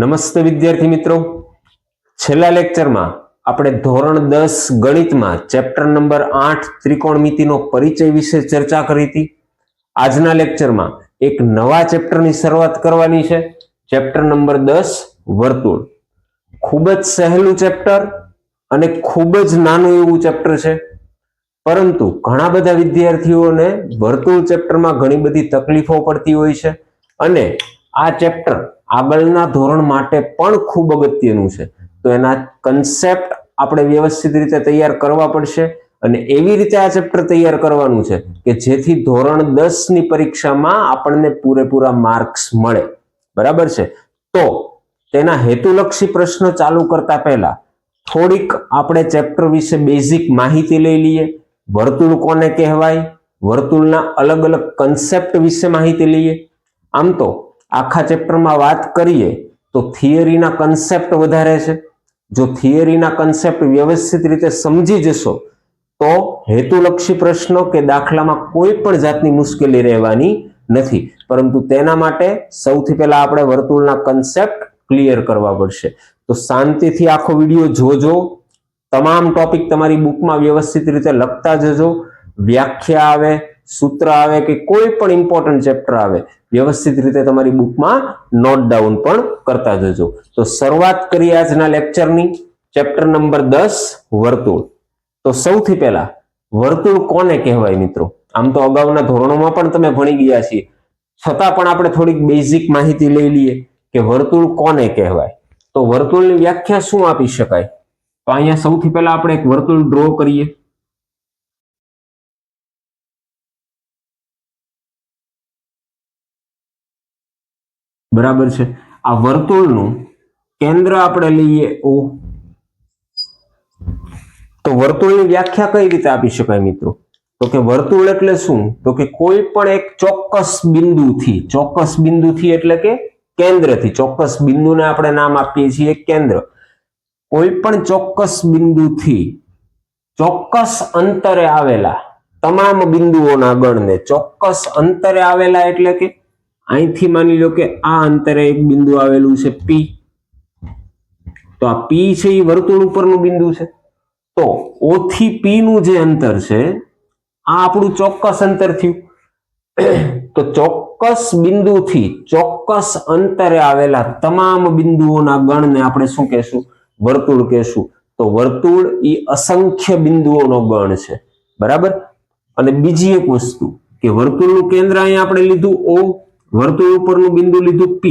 નમસ્તે વિદ્યાર્થી મિત્રો, છેલ્લા લેક્ચરમાં આપણે ધોરણ 10 ગણિતમાં ચેપ્ટર નંબર 8 ત્રિકોણમિતિનો પરિચય વિશે ચર્ચા કરી હતી. આજના લેક્ચરમાં એક નવા ચેપ્ટરની શરૂઆત કરવાની છે, ચેપ્ટર નંબર 10 વર્તુળ. ખૂબ જ સહેલું ચેપ્ટર અને ખૂબ જ નાનું એવું ચેપ્ટર છે, પરંતુ ઘણા બધા વિદ્યાર્થીઓને વર્તુળ ચેપ્ટરમાં ઘણી બધી તકલીફો પડતી હોય છે અને આ ચેપ્ટર આગળના ધોરણ માટે પણ ખૂબ અગત્યનું છે. તો એના કન્સેપ્ટ આપણે વ્યવસ્થિત રીતે તૈયાર કરવા પડશે અને એવી રીતે આ ચેપ્ટર તૈયાર કરવાનું છે કે જેથી ધોરણ 10 ની પરીક્ષામાં આપણને પૂરેપૂરા માર્ક્સ મળે. બરાબર છે? તો તેના હેતુલક્ષી પ્રશ્નો ચાલુ કરતા પહેલા થોડીક આપણે ચેપ્ટર વિશે બેઝિક માહિતી લઈ લઈએ. વર્તુળ કોને કહેવાય, વર્તુળના અલગ અલગ કન્સેપ્ટ વિશે માહિતી લઈએ. આમ તો આખા ચેપ્ટરમાં વાત કરીએ તો થિયરીના કન્સેપ્ટ વધારે છે. જો થિયરીના કન્સેપ્ટ વ્યવસ્થિત રીતે સમજી જશો તો હેતુલક્ષી પ્રશ્નો કે દાખલામાં કોઈ પણ જાતની મુશ્કેલી રહેવાની નથી. પરંતુ તેના માટે સૌથી પહેલા આપણે વર્તુળના કન્સેપ્ટ ક્લિયર કરવા પડશે. તો શાંતિથી આખો વિડીયો જોજો. તમામ ટોપિક તમારી બુકમાં વ્યવસ્થિત રીતે લખતા જજો. વ્યાખ્યા આવે, સૂત્ર આવે કે કોઈ પણ ઇમ્પોર્ટન્ટ ચેપ્ટર આવે, વ્યવસ્થિત રીતે તમારી બુકમાં નોટ ડાઉન પણ કરતા જજો. તો શરૂઆત કરીએ આજના લેક્ચરની. ચેપ્ટર નંબર 10 વર્તુળ. તો સૌથી પહેલા વર્તુળ કોને કહેવાય મિત્રો? આમ તો અગાઉના ધોરણોમાં પણ તમે ભણી ગયા છીએ, છતાં પણ આપણે થોડીક બેઝિક માહિતી લઈ લઈએ કે વર્તુળ કોને કહેવાય. તો વર્તુળની વ્યાખ્યા શું આપી શકાય? તો અહીંયા સૌથી પહેલા આપણે એક વર્તુળ ડ્રો કરીએ. બરાબર છે? આ વર્તુળનું કેન્દ્ર આપણે લઈએ O. તો વર્તુળની વ્યાખ્યા કઈ રીતે આપી શકાય મિત્રો? તો કે વર્તુળ એટલે શું? તો કે કોઈ પણ એક ચોક્કસ બિંદુથી એટલે કે કેન્દ્રથી, ચોક્કસ બિંદુને આપણે નામ આપીએ છીએ કેન્દ્ર. કોઈ પણ ચોક્કસ બિંદુથી ચોક્કસ અંતરે આવેલા તમામ બિંદુઓના ગણને, ચોક્કસ અંતરે આવેલા એટલે કે અહીંથી માની લો કે આ અંતરે એક બિંદુ આવેલું છે P. તો આ P છે એ વર્તુળ ઉપરનું બિંદુ છે. તો O થી P નું જે અંતર છે આ આપણું ચોક્કસ અંતર થયું. તો ચોક્કસ બિંદુથી ચોક્કસ અંતરે આવેલા તમામ બિંદુઓના ગણને આપણે શું કહેશું? વર્તુળ કહેશું. તો વર્તુળ એ અસંખ્ય બિંદુઓનો ગણ છે. બરાબર? અને બીજી એક વસ્તુ કે વર્તુળનું કેન્દ્ર અહીંયા આપણે લીધું O, વર્તુળ ઉપરનું બિંદુ લીધું P.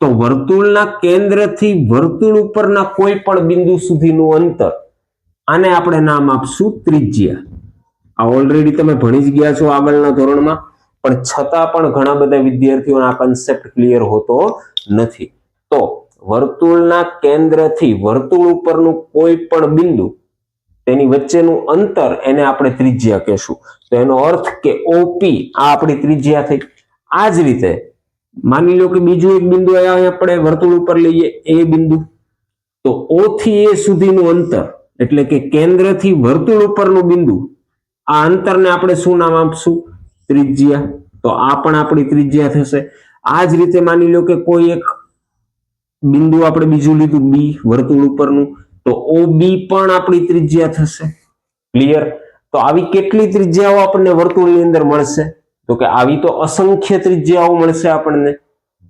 તો વર્તુળના કેન્દ્રથી વર્તુળ ઉપરના કોઈ પણ બિંદુ સુધીનું અંતર, આને આપણે નામ આપશું ત્રિજ્યા. આ ઓલરેડી તમે ભણી જ ગયા છો આગળના ધોરણમાં, પણ છતાં પણ ઘણા બધા વિદ્યાર્થીઓનો આ કન્સેપ્ટ ક્લિયર હોતો નથી. તો વર્તુળના કેન્દ્રથી વર્તુળ ઉપરનું કોઈ પણ બિંદુ, તેની વચ્ચેનું અંતર, એને આપણે ત્રિજ્યા કહેશું. તો એનો અર્થ કે OP આ આપણી ત્રિજ્યા થઈ. આ જ રીતે માની લો કે બીજું એક બિંદુ આપણે વર્તુળ ઉપર લઈએ, એ બિંદુ. તો O થી A સુધીનું અંતર એટલે કે કેન્દ્રથી વર્તુળ ઉપરનું બિંદુ, આ અંતરને આપણે શું નામ આપશું? ત્રિજ્યા. તો આ પણ આપણી ત્રિજ્યા થશે. આ જ રીતે માની લો કે કોઈ એક બિંદુ આપણે બીજું લીધું B, વર્તુળ ઉપરનું, તો OB પણ આપણી ત્રિજ્યા થશે. ક્લિયર? તો આવી કેટલી ત્રિજ્યાઓ આપણને વર્તુળની અંદર મળશે? તો કે આવી તો અસંખ્ય ત્રિજ્યાઓ મળશે આપણને.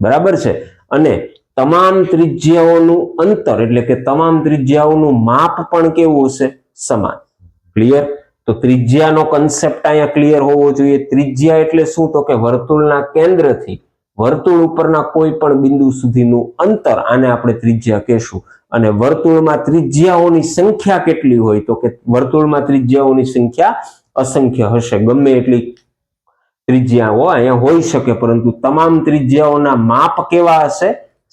બરાબર છે? અને તમામ ત્રિજ્યાઓનું અંતર એટલે કે તમામ ત્રિજ્યાઓનું માપ પણ કેવું હશે? સમાન. ક્લિયર? તો ત્રિજ્યાનો કન્સેપ્ટ અહીંયા ક્લિયર હોવો જોઈએ. ત્રિજ્યા એટલે શું? તો કે વર્તુળના કેન્દ્રથી વર્તુળ ઉપરના કોઈ પણ બિંદુ સુધીનું અંતર, આને આપણે ત્રિજ્યા કહેશું. અને વર્તુળમાં ત્રિજ્યાઓની સંખ્યા કેટલી હોય? તો કે વર્તુળમાં ત્રિજ્યાઓની સંખ્યા અસંખ્ય હશે. ગમે એટલી ત્રિજ્યાઓ અહીંયા હોઈ શકે, પરંતુ તમામ ત્રિજ્યાઓના માપ કેવા હશે?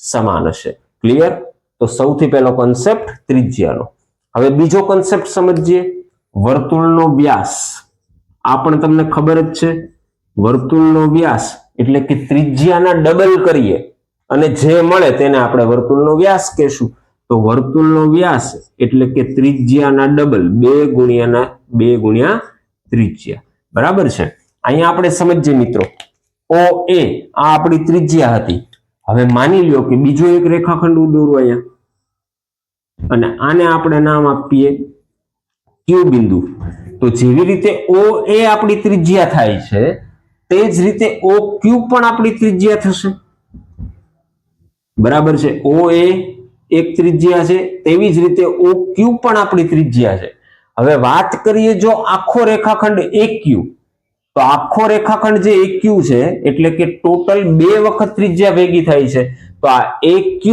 સમાન હશે. ક્લિયર? તો સૌથી પહેલો કન્સેપ્ટ ત્રિજ્યાનો. હવે બીજો કન્સેપ્ટ સમજીએ, વર્તુળનો વ્યાસ. આ પણ તમને ખબર જ છે. વર્તુળનો વ્યાસ એટલે કે ત્રિજ્યાના ડબલ કરીએ અને જે મળે તેને આપણે વર્તુળનો વ્યાસ કહેશું. તો વર્તુળનો વ્યાસ એટલે કે ત્રિજ્યાના ડબલ, 2 ગુણ્યા ત્રિજ્યા. બરાબર છે? અહીંયા આપણે સમજીએ મિત્રો, OA આ આપણી ત્રિજ્યા હતી. હવે માની લ્યો કે બીજો એક રેખાખંડ દોરો અહીંયા, અને આને આપણે નામ આપીએ ક્યુ બિંદુ. તો જેવી રીતે ઓ એ આપણી ત્રિજ્યા થાય છે, તે જ રીતે ઓ ક્યુ પણ આપણી ત્રિજ્યા થશે. બરાબર છે? ઓ એ એક ત્રિજ્યા છે, તેવી જ રીતે ઓ ક્યુ પણ આપણી ત્રિજ્યા છે. હવે વાત કરીએ જો આખો રેખાખંડ AQ, તો આખો રેખાખંડ જે AQ છે એટલે કે ટોટલ 2 વખત ત્રિજ્યા ભેગી થાય છે, તો આ AQ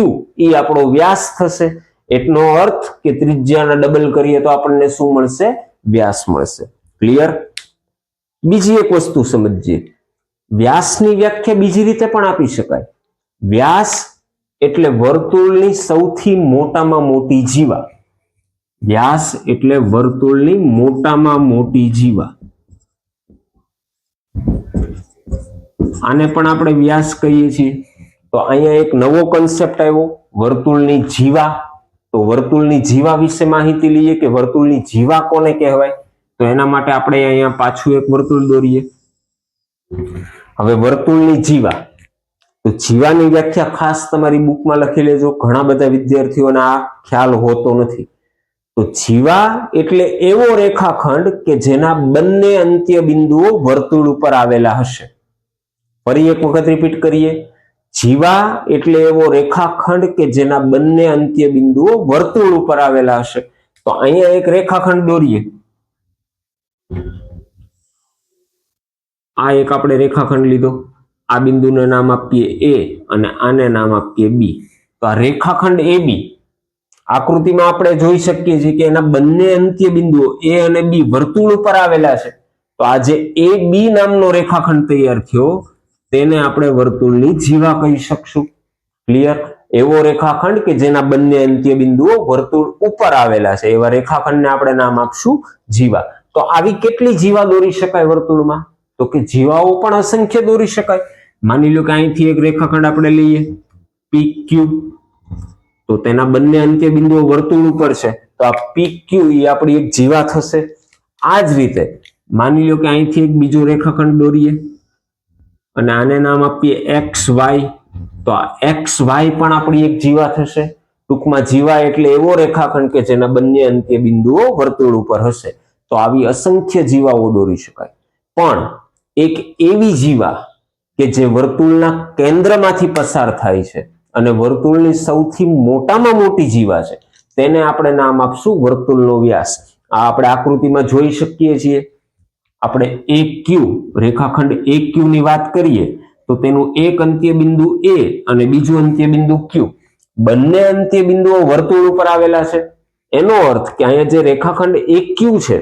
એ આપણો વ્યાસ થશે. એટલો અર્થ કે ત્રિજ્યાના ડબલ કરીએ તો આપણને શું મળશે? વ્યાસ મળશે. ક્લિયર? બીજી એક વસ્તુ સમજીએ. વ્યાસની વ્યાખ્યા બીજી રીતે પણ આપી શકાય. વ્યાસ એટલે વર્તુળની સૌથી મોટામાં મોટી જીવા. વ્યાસ એટલે વર્તુળની મોટામાં મોટી જીવા. આને પણ આપણે વ્યાસ કહીએ છીએ. તો અહીંયા એક નવો કન્સેપ્ટ આવ્યો, વર્તુળની જીવા. તો વર્તુળની જીવા વિશે માહિતી લઈએ કે વર્તુળની જીવા કોને કહેવાય. તો એના માટે આપણે અહીંયા પાછું એક વર્તુળ દોરીએ. હવે વર્તુળની જીવા, તો જીવાની વ્યાખ્યા ખાસ તમારી બુકમાં લખી લેજો. ઘણા બધા વિદ્યાર્થીઓને આ ખ્યાલ હોતો નથી. તો જીવા એટલે એવો રેખાખંડ કે જેના બંને અંત્ય બિંદુઓ વર્તુળ ઉપર આવેલા હશે. ફરી એક વખત રિપીટ કરીએ. જીવા એટલે એવો રેખાખંડ કે જેના બંને અંત્ય બિંદુઓ વર્તુળ ઉપર આવેલા હશે. તો અહીંયા એક રેખાખંડ દોરીએ. આ એક આપણે રેખાખંડ લીધો. આ બિંદુને નામ આપીએ A અને આને નામ આપીએ B. તો આ રેખાખંડ AB આકૃતિમાં આપણે જોઈ શકીએ છીએ કે એના બંને અંત્ય બિંદુઓ A અને B વર્તુળ ઉપર આવેલા છે. તો આ જે AB નામનો રેખાખંડ તૈયાર થયો તેને આપણે વર્તુળની જીવા કહી શકશું. ક્લિયર? એવો રેખાખંડ કે જેના બંને અંત્ય બિંદુઓ વર્તુળ ઉપર આવેલા છે, એવા રેખાખંડને આપણે નામ આપશું જીવા. તો આવી કેટલી જીવા દોરી શકાય વર્તુળમાં? તો કે જીવાઓ પણ અસંખ્ય દોરી શકાય. માની લો કે અહીંથી એક રેખાખંડ આપણે લઈએ PQ, તો તેના બંને અંત્ય બિંદુઓ વર્તુળ ઉપર છે, તો આ PQ એ આપણી એક જીવા થશે. આ જ રીતે માની લો કે અહીંથી એક બીજો રેખાખંડ દોરીએ અને આને નામ આપીએ XY, તો આ XY પણ આપણી એક જીવા થશે. ટૂંકમાં જીવા એટલે એવો રેખાખંડ કે જેના બંને અંત્ય બિંદુઓ વર્તુળ ઉપર હશે. તો આવી અસંખ્ય જીવાઓ દોરી શકાય. પણ એક એવી જીવા કે જે વર્તુળના કેન્દ્રમાંથી પસાર થાય છે અને વર્તુળની સૌથી મોટામાં મોટી જીવા છે, તેને આપણે નામ આપશું વર્તુળનો વ્યાસ. આ આપણે આકૃતિમાં જોઈ શકીએ છીએ. આપણે AQ રેખાખંડ AQ ની વાત કરીએ તો તેનું એક અંત્ય બિંદુ A અને બીજું અંત્ય બિંદુ Q, બંને અંત્ય બિંદુઓ વર્તુળ ઉપર આવેલા છે. એનો અર્થ કે અહીંયા જે રેખાખંડ AQ છે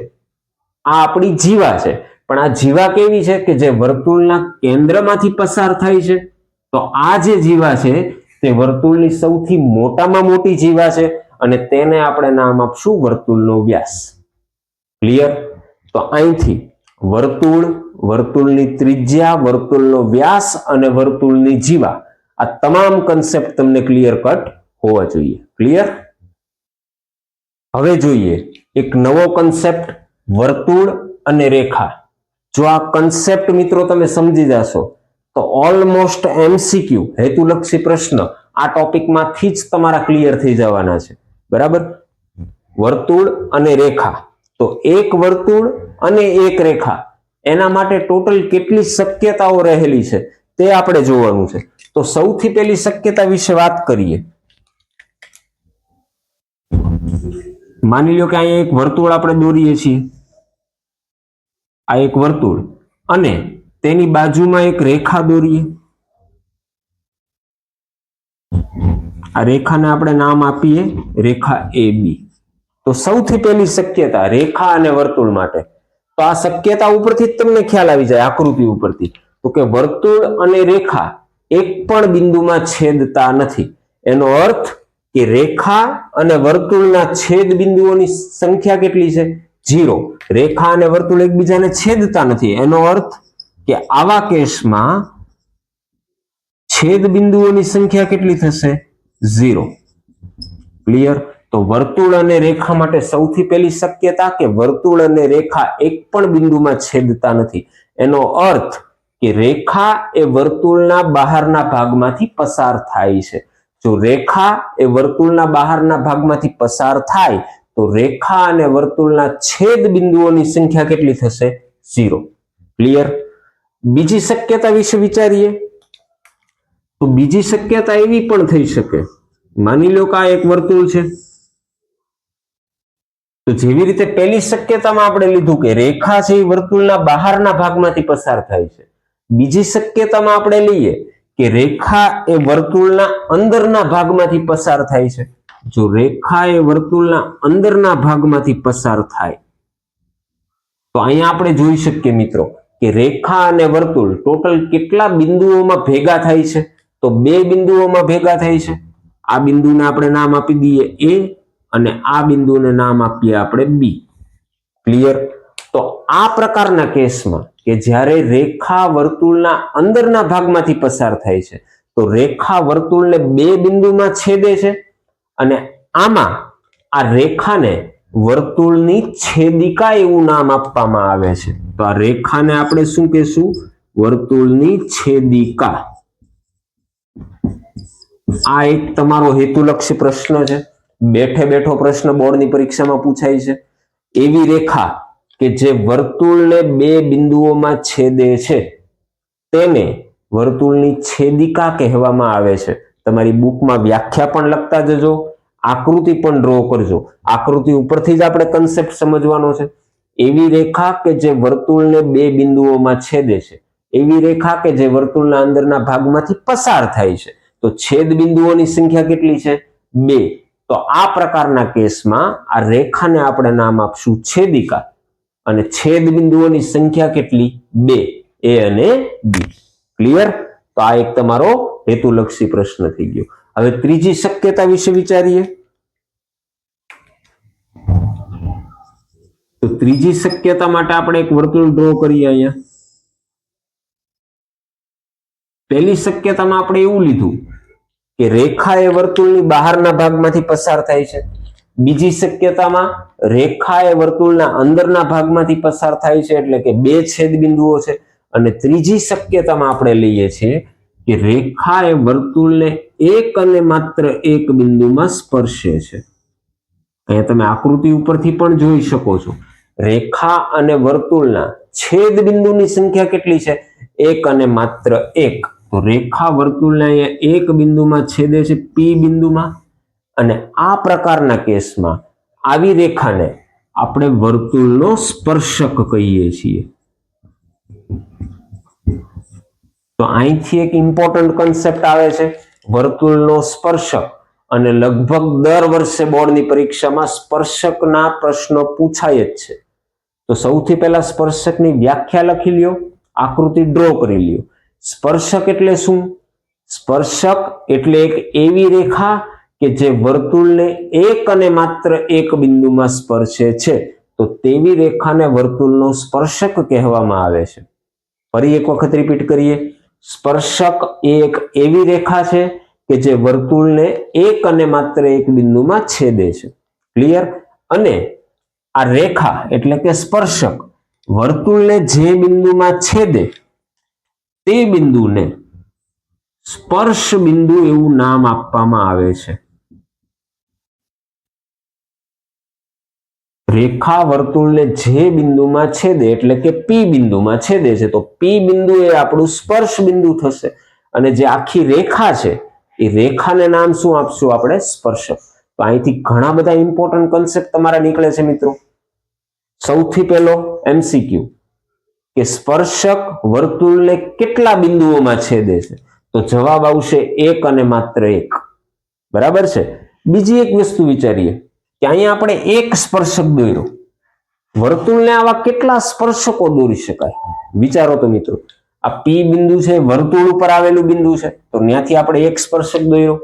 આ આપણી જીવા છે. પણ આ જીવા કેવી છે કે જે વર્તુળના કેન્દ્રમાંથી પસાર થાય છે. તો આ જે જીવા છે તે વર્તુળની સૌથી મોટામાં મોટી જીવા છે અને તેને આપણે નામ આપશું વર્તુળનો વ્યાસ. ક્લિયર? તો અહીંથી વર્તુળ, વર્તુળની ત્રિજ્યા, વર્તુળનો વ્યાસ અને વર્તુળની જીવા, આ તમામ કન્સેપ્ટ તમને ક્લિયર કટ હોવા જોઈએ. ક્લિયર? હવે જોઈએ એક નવો કન્સેપ્ટ, વર્તુળ અને રેખા. જો આ કન્સેપ્ટ મિત્રો તમે સમજી જશો તો ઓલમોસ્ટ MCQ હેતુલક્ષી પ્રશ્ન આ ટોપિકમાંથી જ તમારા ક્લિયર થઈ જવાના છે. બરાબર? વર્તુળ અને રેખા, તો એક વર્તુળ અને એક રેખા, એના માટે ટોટલ કેટલી શક્યતાઓ રહેલી છે તે આપણે જોવાનું છે. તો સૌથી પહેલી શક્યતા વિશે વાત કરીએ. માની લો કે અહીંયા એક વર્તુળ આપણે દોરીએ છીએ. આ એક વર્તુળ અને તેની બાજુમાં એક રેખા દોરીએ. આ રેખાને આપણે નામ આપીએ રેખા AB. તો સૌથી પહેલી શક્યતા રેખા અને વર્તુળ માટે, તો આ શક્યતા ઉપરથી જ તમને ખ્યાલ આવી જાય આકૃતિ ઉપરથી, તો કે વર્તુળ અને રેખા એક પણ બિંદુમાં છેદતા નથી. એનો અર્થ કે રેખા અને વર્તુળના છેદ બિંદુઓની સંખ્યા કેટલી છે? 0. રેખા અને વર્તુળ એકબીજાને છેદતા નથી. એનો અર્થ કે આવા કેસમાં છેદ બિંદુઓની સંખ્યા કેટલી થશે? 0. ક્લિયર? તો વર્તુળ અને રેખા માટે સૌથી પહેલી શક્યતા કે વર્તુળ અને રેખા એક પણ બિંદુમાં છેદતા નથી. એનો અર્થ કે રેખા એ વર્તુળના બહારના ભાગમાંથી પસાર થાય છે. જો રેખા એ વર્તુળના બહારના ભાગમાંથી પસાર થાય તો રેખા અને વર્તુળના છેદ બિંદુઓની સંખ્યા કેટલી થશે? 0. ક્લિયર? બીજી શક્યતા વિશે વિચારીએ તો બીજી શક્યતા એવી પણ થઈ શકે, માની લો કે આ એક વર્તુળ છે, તો જેવી રીતે પહેલી શક્યતામાં આપણે લીધું કે રેખા છે એ વર્તુળના બહારના ભાગમાંથી પસાર થાય છે, બીજી શક્યતામાં આપણે લઈએ કે રેખા એ વર્તુળના અંદરના ભાગમાંથી પસાર થાય છે. જો રેખા એ વર્તુળના અંદરના ભાગમાંથી પસાર થાય તો અહીંયા આપણે જોઈ શકીએ મિત્રો કે રેખા અને વર્તુળ ટોટલ કેટલા બિંદુઓમાં ભેગા થાય છે? તો 2 બિંદુઓમાં ભેગા થાય છે. આ બિંદુને આપણે નામ આપી દઈએ A અને આ બિંદુને નામ આપીએ આપણે B. ક્લિયર? તો આ પ્રકારના કેસમાં કે જ્યારે રેખા વર્તુળના અંદરના ભાગમાંથી પસાર થાય છે તો રેખા વર્તુળને 2 બિંદુમાં છેદે છે અને આમાં આ રેખાને વર્તુળની છેદિકા એવું નામ આપવામાં આવે છે. તો આ રેખાને આપણે શું કહેશું? વર્તુળની છેદિકા. આ એક તમારો હેતુલક્ષી પ્રશ્ન છે, બેઠે બેઠો પ્રશ્ન બોર્ડની પરીક્ષામાં પૂછાય છે. એવી રેખા કે જે વર્તુળને 2 બિંદુઓમાં છેદે છે તેને વર્તુળની છેદિકા કહેવામાં આવે છે. તમારી બુકમાં વ્યાખ્યા પણ લખતા જજો, આકૃતિ પણ ડ્રો કરજો. આકૃતિ ઉપરથી જ આપણે કન્સેપ્ટ સમજવાનો છે. એવી રેખા કે જે વર્તુળને 2 બિંદુઓમાં છેદે છે, એવી રેખા કે જે વર્તુળના અંદરના ભાગમાંથી પસાર થાય છે, તો છેદ બિંદુઓની સંખ્યા કેટલી છે? 2. તો આ પ્રકારના કેસમાં આ રેખાને આપણે નામ આપશું છેદિકા અને છેદ બિંદુઓની સંખ્યા કેટલી? 2. A અને B. ક્લિયર? તો આ એક તમારો હેતુલક્ષી પ્રશ્ન થઈ ગયો. હવે ત્રીજી શક્યતા વિશે વિચારીએ તો ત્રીજી શક્યતા માટે આપણે એક વર્તુળ ડ્રો કરીએ. અહીંયા પહેલી શક્યતામાં આપણે એવું લીધું કે રેખા એ વર્તુળની બહારના ભાગમાંથી પસાર થાય છે. બીજી શક્યતામાં રેખા એ વર્તુળના અંદરના ભાગમાંથી પસાર થાય છે, એટલે કે 2 છેદ બિંદુઓ છે. અને ત્રીજી શક્યતામાં આપણે લઈએ છીએ કે રેખા એ વર્તુળને એક અને માત્ર એક બિંદુમાં સ્પર્શે છે. અહીંયા તમે આકૃતિ ઉપરથી પણ જોઈ શકો છો, રેખા અને વર્તુળના છેદ બિંદુની સંખ્યા કેટલી છે? 1 અને માત્ર 1. તો રેખા વર્તુળને અહીંયા એક બિંદુમાં છેદે છે, P બિંદુમાં, અને આ પ્રકારના કેસમાં આવી રેખાને આપણે વર્તુળનો સ્પર્શક કહીએ છીએ. તો અહીંથી એક ઇમ્પોર્ટન્ટ કન્સેપ્ટ આવે છે, વર્તુળનો સ્પર્શક. અને લગભગ દર વર્ષે બોર્ડની પરીક્ષામાં સ્પર્શકના પ્રશ્નો પૂછાય જ છે. તો સૌથી પહેલા સ્પર્શકની વ્યાખ્યા લખી લ્યો, આકૃતિ ડ્રો કરી લ્યો. સ્પર્શક એટલે શું? સ્પર્શક એટલે એક એવી રેખા કે જે વર્તુળને એક અને માત્ર એક બિંદુમાં સ્પર્શે છે, તો તેવી રેખાને વર્તુળનો સ્પર્શક કહેવામાં આવે છે. ફરી એક વખત રિપીટ કરીએ, સ્પર્શક એ એક એવી રેખા છે કે જે વર્તુળને એક અને માત્ર એક બિંદુમાં છેદે છે. ક્લિયર? અને આ રેખા એટલે કે સ્પર્શક વર્તુળને જે બિંદુમાં છેદે તે બિંદુને સ્પર્શ બિંદુ એવું નામ આપવામાં આવે છે. રેખા વર્તુળને જે બિંદુમાં છેદે એટલે કે P બિંદુમાં છેદે છે, તો P બિંદુ એ આપણું સ્પર્શ બિંદુ થશે. અને જે આખી રેખા છે એ રેખાને નામ શું આપશું આપણે? સ્પર્શક. તો અહીંથી ઘણા બધા ઇમ્પોર્ટન્ટ કન્સેપ્ટ તમારા નીકળે છે મિત્રો. સૌથી પહેલો MCQ કે સ્પર્શક વર્તુળને કેટલા બિંદુઓમાં છેદે છે? તો જવાબ આવશે 1 અને માત્ર 1. બરાબર છે? બીજી એક વસ્તુ વિચારીએ કે અહીંયા આપણે એક સ્પર્શક દોર્યો, વર્તુળને આવા કેટલા સ્પર્શકો દોરી શકાય? વિચારો તો મિત્રો. આ P બિંદુ છે, વર્તુળ ઉપર આવેલું બિંદુ છે, તો ત્યાંથી આપણે એક સ્પર્શક દોર્યો,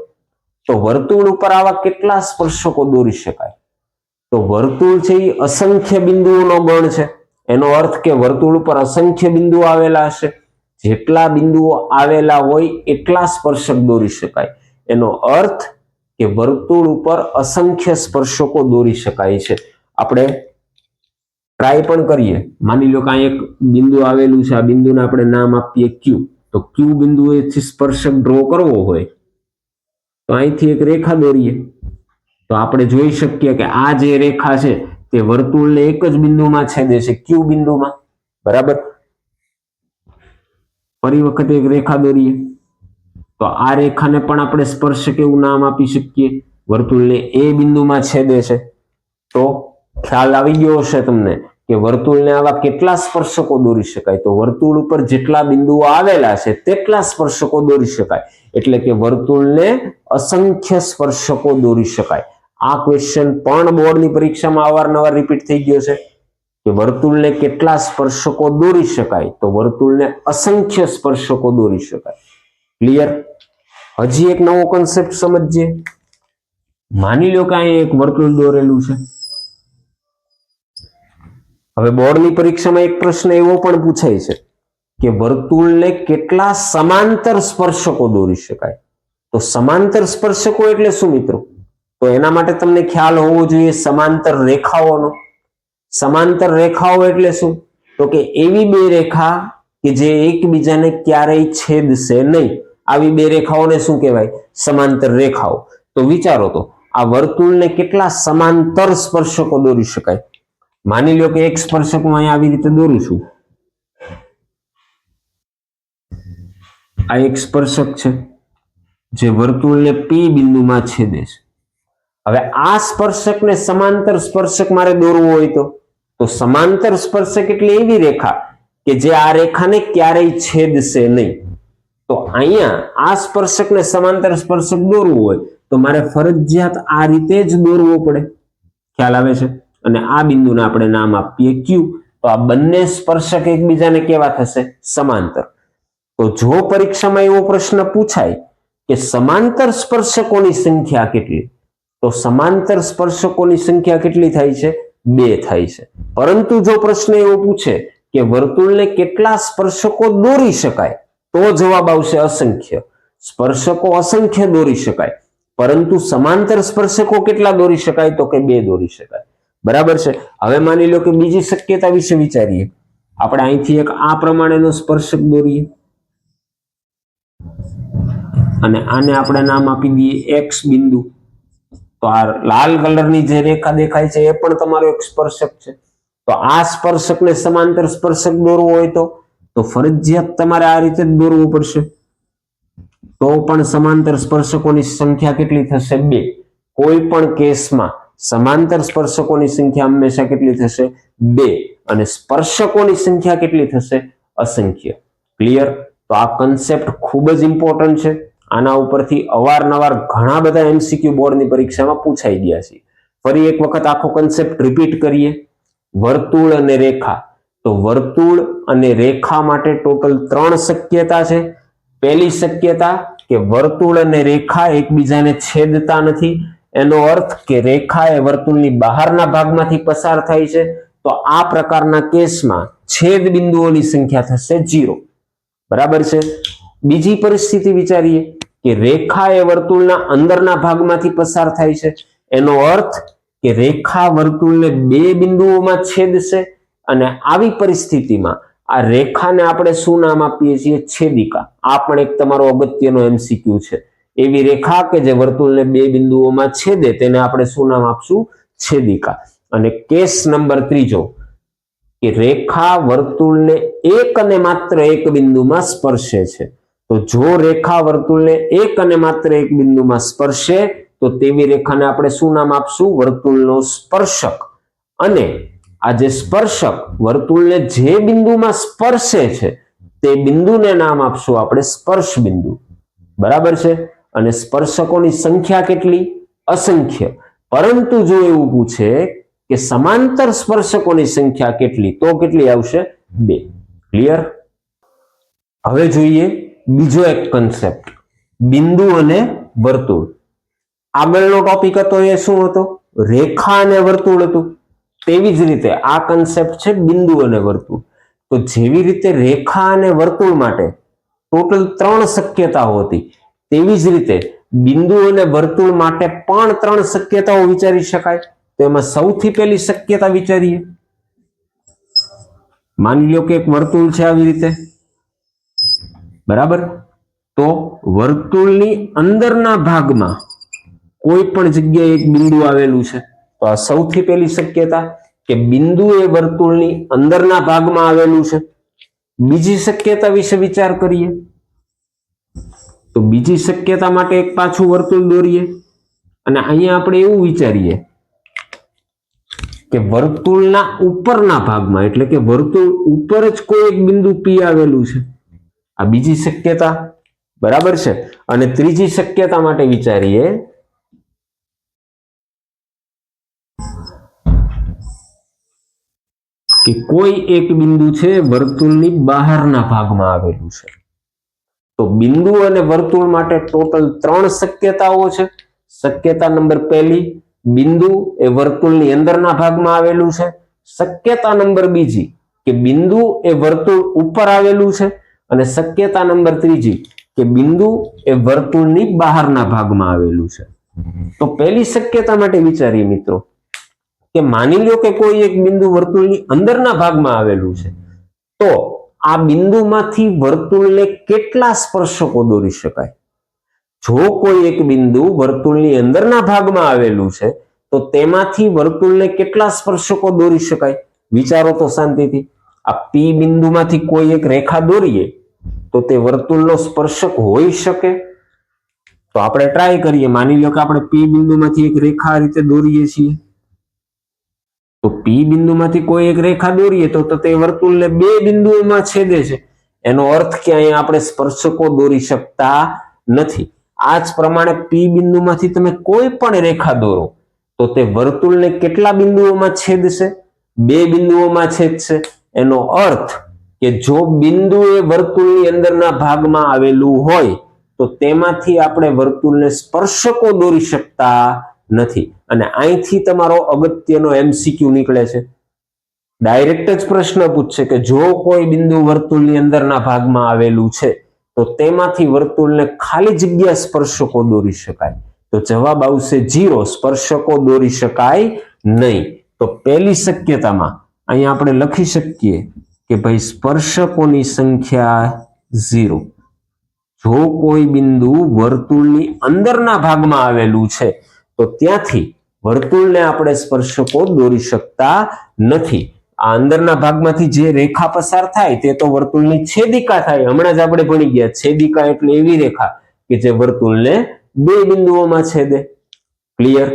તો વર્તુળ ઉપર આવા કેટલા સ્પર્શકો દોરી શકાય? તો વર્તુળ છે એ અસંખ્ય બિંદુઓનો ગણ છે. એનો અર્થ કે વર્તુળ ઉપર અસંખ્ય બિંદુઓ આવેલા હશે. જેટલા બિંદુઓ આવેલા હોય એટલા સ્પર્શક દોરી શકાય. એનો અર્થ કે વર્તુળ ઉપર અસંખ્ય સ્પર્શકો દોરી શકાય છે. આપણે ટ્રાય પણ કરીએ. માની લો કે આ એક બિંદુ આવેલું છે, આ બિંદુને આપણે નામ આપીએ ક્યુ. તો ક્યુ બિંદુએથી સ્પર્શક ડ્રો કરવો હોય તો અહીંથી એક રેખા દોરીએ તો આપણે જોઈ શકીએ કે આ જે રેખા છે તે વર્તુળને એક જ બિંદુમાં છેદે છે, ક્યુ બિંદુમાં. બરાબર. ફરી વખત એક રેખા દોરીએ તો આ રેખાને પણ આપણે સ્પર્શક એવું નામ આપી શકીએ, વર્તુળને એ બિંદુમાં છેદે છે. તો ખ્યાલ આવી ગયો હશે તમને કે વર્તુળને આવા કેટલા સ્પર્શકો દોરી શકાય. તો વર્તુળ ઉપર જેટલા બિંદુઓ આવેલા છે તેટલા સ્પર્શકો દોરી શકાય, એટલે કે વર્તુળને અસંખ્ય સ્પર્શકો દોરી શકાય. આ ક્વેશ્ચન પણ બોર્ડની પરીક્ષામાં અવારનવાર રિપીટ થઈ ગયો છે કે વર્તુળને કેટલા સ્પર્શકો દોરી શકાય. તો વર્તુળને અસંખ્ય સ્પર્શકો દોરી શકાય. ક્લિયર? હજી એક નવો કોન્સેપ્ટ સમજીએ. માની લો કે અહીં એક વર્તુળ દોરેલું છે. હવે બોર્ડની પરીક્ષામાં એક પ્રશ્ન એવો પણ પૂછાય છે કે વર્તુળને કેટલા સમાંતર સ્પર્શકો દોરી શકાય. તો સમાંતર સ્પર્શકો એટલે શું મિત્રો? તો એના માટે તમને ખ્યાલ હોવો જોઈએ સમાંતર રેખાઓનો. સમાંતર રેખાઓ એટલે શું? તો કે એવી બે રેખા કે જે એકબીજાને ક્યારેય છેદશે નહીં, આવી બે રેખાઓને શું કહેવાય? સમાંતર રેખાઓ. તો વિચારો તો આ વર્તુળને કેટલા સમાંતર સ્પર્શકો દોરી શકાય. માની લો કે એક સ્પર્શક હું અહીંયા આવી રીતે દોરું છું. આ એક સ્પર્શક છે જે વર્તુળને પી બિંદુમાં છેદે છે. હવે આ સ્પર્શકને સમાંતર સ્પર્શક મારે દોરવું હોય તો સમાંતર સ્પર્શક એટલે એવી રેખા કે જે આ રેખાને ક્યારેય છેદશે નહીં. તો અહીંયા આ સ્પર્શકને સમાંતર સ્પર્શક દોરવું હોય તો મારે ફરજિયાત આ રીતે જ દોરવો પડે. ખ્યાલ આવે છે? અને આ બિંદુને આપણે નામ આપીએ ક્યુ. તો આ બંને સ્પર્શક એકબીજાને કેવા થશે? સમાંતર. તો જો પરીક્ષામાં એવો પ્રશ્ન પૂછાય કે સમાંતર સ્પર્શકોની સંખ્યા કેટલી, તો સમાંતર સ્પર્શકોની સંખ્યા કેટલી થાય છે? 2 થાય છે. પરંતુ જો પ્રશ્ન એવો પૂછે કે વર્તુળને કેટલા સ્પર્શકો દોરી શકાય, તો જવાબ આવશે અસંખ્ય. સ્પર્શકો અસંખ્ય દોરી શકાય, પરંતુ સમાંતર સ્પર્શકો કેટલા દોરી શકાય? તો કે 2 દોરી શકાય. બરાબર છે. હવે માની લો કે બીજી શક્યતા વિશે વિચારીએ. આપણે અહીંથી એક આ પ્રમાણેનો સ્પર્શક દોરીએ અને આને આપણે નામ આપી દઈએ એક્સ બિંદુ. તો આ લાલ કલરની જે રેખા દેખાય છે એ પણ તમારો એક સ્પર્શક છે. તો આ સ્પર્શકને સમાંતર સ્પર્શક દોરવો હોય તો ફરજિયાત તમારે આ રીતે જ દોરવું પડશે. તો પણ સમાંતર સ્પર્શકોની સંખ્યા કેટલી થશે? 2. કોઈ પણ કેસમાં સમાંતર સ્પર્શકોની સંખ્યા હંમેશા કેટલી થશે? 2. અને સ્પર્શકોની સંખ્યા કેટલી થશે? અસંખ્ય. ક્લિયર? તો આ કન્સેપ્ટ ખૂબ જ ઇમ્પોર્ટન્ટ છે. આના ઉપરથી અવારનવાર ઘણા બધા એમસીક્યુ બોર્ડની પરીક્ષામાં પૂછાઈ ગયા છે. ફરી એક વખત આખો કન્સેપ્ટ રિપીટ કરીએ. વર્તુળ અને રેખા. તો વર્તુળ અને રેખા માટે ટોટલ 3 શક્યતા છે. પહેલી શક્યતા કે વર્તુળ અને રેખા એકબીજાને છેદતા નથી. એનો અર્થ કે રેખા એ વર્તુળની બહારના ભાગમાંથી પસાર થાય છે. તો આ પ્રકારના કેસમાં છેદ બિંદુઓની સંખ્યા થશે 0. બરાબર છે. બીજી પરિસ્થિતિ વિચારીએ કે રેખા એ વર્તુળના અંદરના ભાગમાંથી પસાર થાય છે. એનો અર્થ કે રેખા વર્તુળને 2 બિંદુઓમાં છેદશે અને આવી પરિસ્થિતિમાં આ રેખાને આપણે શું નામ આપીએ છીએ? છેદિકા. આ પણ એક તમારો અગત્યનો એમસીક્યુ છે. એવી રેખા કે જે વર્તુળને 2 બિંદુઓમાં છેદે તેને આપણે શું નામ આપશું? છેદિકા. અને કેસ નંબર 3 કે રેખા વર્તુળને એક અને માત્ર એક બિંદુમાં સ્પર્શે છે. તો જો રેખા વર્તુળને એક અને માત્ર એક બિંદુમાં સ્પર્શે તો તેવી રેખાને આપણે શું નામ આપશું? વર્તુળનો સ્પર્શક. અને આ જે સ્પર્શક વર્તુળને જે બિંદુમાં સ્પર્શે છે તે બિંદુને નામ આપશું આપણે સ્પર્શ બિંદુ. બરાબર છે. અને સ્પર્શકોની સંખ્યા કેટલી? અસંખ્ય. પરંતુ જો એવું પૂછે કે સમાંતર સ્પર્શકોની સંખ્યા કેટલી, તો કેટલી આવશે? 2. ક્લિયર? હવે જોઈએ બીજો એક કન્સેપ્ટ, બિંદુ અને વર્તુળ. આગળનો ટોપિક હતો એ શું હતો? રેખા અને વર્તુળ હતું. તેવી જ રીતે આ કન્સેપ્ટ છે બિંદુ અને વર્તુળ. તો જેવી રીતે રેખા અને વર્તુળ માટે ટોટલ 3 શક્યતાઓ હતી, તેવી જ રીતે બિંદુ અને વર્તુળ માટે પણ 3 શક્યતાઓ વિચારી શકાય. તો એમાં સૌથી પહેલી શક્યતા વિચારીએ. માની લો કે એક વર્તુળ છે આવી રીતે, બરાબર. તો વર્તુળની અંદરના ભાગમાં કોઈ પણ જગ્યાએ એક બિંદુ આવેલું છે. તો આ સૌથી પહેલી શક્યતા કે બિંદુ એ વર્તુળની અંદરના ભાગમાં આવેલું છે. બીજી શક્યતા વિશે વિચાર કરીએ તો બીજી શક્યતા માટે એક પાછું વર્તુળ દોરીએ અને અહીંયા આપણે એવું વિચારીએ કે વર્તુળના ઉપરના ભાગમાં એટલે કે વર્તુળ ઉપર જ કોઈ એક બિંદુ P આવેલું છે. આ બીજી શક્યતા, બરાબર છે. અને ત્રીજી શક્યતા માટે વિચારીએ કે કોઈ એક બિંદુ છે વર્તુળની બહારના ભાગમાં આવેલું છે. તો બિંદુ અને વર્તુળ માટે ટોટલ 3 શક્યતાઓ છે. શક્યતા નંબર પહેલી, બિંદુ એ વર્તુળની અંદરના ભાગમાં આવેલું છે. શક્યતા નંબર બીજી કે બિંદુ એ વર્તુળ ઉપર આવેલું છે. અને શક્યતા નંબર ત્રીજી કે બિંદુ એ વર્તુળની બહારના ભાગમાં આવેલું છે. તો પહેલી શક્યતા માટે વિચારીએ મિત્રો કે માની લો કે કોઈ એક બિંદુ વર્તુળની અંદરના ભાગમાં આવેલું છે. તો આ બિંદુમાંથી વર્તુળને કેટલા સ્પર્શકો દોરી શકાય? જો કોઈ એક બિંદુ વર્તુળની અંદરના ભાગમાં આવેલું છે તો તેમાંથી વર્તુળને કેટલા સ્પર્શકો દોરી શકાય? વિચારો તો શાંતિથી. આ P બિંદુમાંથી કોઈ એક રેખા દોરીએ તો તે વર્તુળનો સ્પર્શક હોઈ શકે? તો આપણે ટ્રાય કરીએ. માની લો કે આપણે P બિંદુમાંથી એક રેખા આ રીતે દોરીએ છીએ. તો P બિંદુમાંથી કોઈ એક રેખા દોરીએ તો તે વર્તુળને 2 બિંદુઓમાં છેદે છે. એનો અર્થ કે અહીંયા આપણે સ્પર્શકો દોરી શકતા નથી. આ જ પ્રમાણે P બિંદુમાંથી તમે કોઈ પણ રેખા દોરો તો તે વર્તુળને કેટલા બિંદુઓમાં છેદશે? 2 બિંદુઓમાં છેદશે. એનો અર્થ કે જો બિંદુ એ વર્તુળની અંદરના ભાગમાં આવેલું હોય તો તેમાંથી આપણે વર્તુળને સ્પર્શકો દોરી શકતા નથી. અને અહીંથી તમારો અગત્યનો MCQ નીકળે છે. ડાયરેક્ટ જ પ્રશ્ન પૂછશે કે જો કોઈ બિંદુ વર્તુળની અંદરના ભાગમાં આવેલું છે તો તેમાંથી વર્તુળને ખાલી જગ્યા સ્પર્શકો દોરી શકાય? તો જવાબ આવશે 0. સ્પર્શકો દોરી શકાય નહીં. તો પહેલી શક્યતામાં અહીંયા આપણે લખી શકીએ કે ભાઈ સ્પર્શકોની સંખ્યા 0. જો કોઈ બિંદુ વર્તુળની અંદરના ભાગમાં આવેલું છે તો ત્યાંથી વર્તુળને આપણે સ્પર્શકો દોરી શકતા નથી. આ અંદરના ભાગમાંથી જે રેખા પસાર થાય તે તો વર્તુળની છેદિકા થાય. હમણાં જ આપણે ભણી ગયા, છેદિકા એટલે એવી રેખા કે જે વર્તુળને 2 બિંદુઓમાં છેદે. ક્લિયર?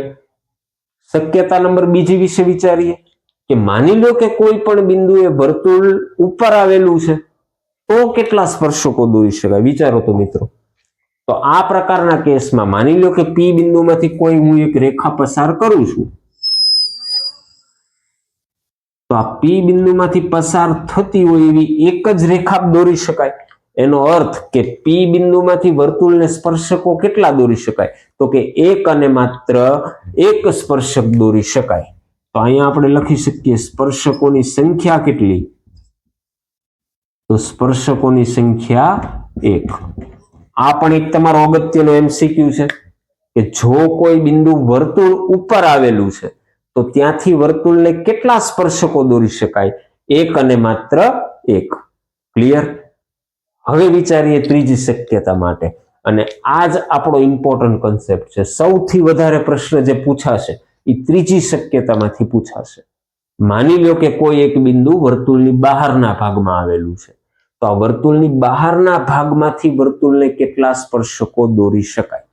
શક્યતા નંબર બીજી વિશે વિચારીએ કે માની લો કે કોઈ પણ બિંદુ એ વર્તુળ ઉપર આવેલું છે તો કેટલા સ્પર્શકો દોરી શકાય? વિચારો તો મિત્રો. તો આ પ્રકારના કેસમાં માની લો કે P બિંદુમાંથી કોઈ હું એક રેખા પસાર કરું છું. તો આ P બિંદુમાંથી પસાર થતી હોય એવી એક જ રેખા દોરી શકાય. એનો અર્થ કે P બિંદુમાંથી વર્તુળને સ્પર્શકો કેટલા દોરી શકાય? તો કે એક અને માત્ર એક સ્પર્શક દોરી શકાય. તો અહીંયા આપણે લખી શકીએ સ્પર્શકોની સંખ્યા કેટલી? તો સ્પર્શકોની સંખ્યા 1. આ પણ એક તમારો અગત્યનો MCQ છે કે જો કોઈ બિંદુ વર્તુળ ઉપર આવેલું છે તો ત્યાંથી વર્તુળને કેટલા સ્પર્શકો દોરી શકાય? 1 અને માત્ર 1. ક્લિયર? હવે વિચારીએ ત્રીજી શક્યતા માટે. અને આ જ આપણો ઇમ્પોર્ટન્ટ કોન્સેપ્ટ છે. સૌથી વધારે પ્રશ્ન જે પૂછાશે એ ત્રીજી શક્યતામાંથી પૂછાશે. માની લો કે કોઈ એક બિંદુ વર્તુળની બહારના ભાગમાં આવેલું છે. તો આ વર્તુળની બહારના ભાગમાંથી વર્તુળને કેટલા સ્પર્શકો દોરી શકાય?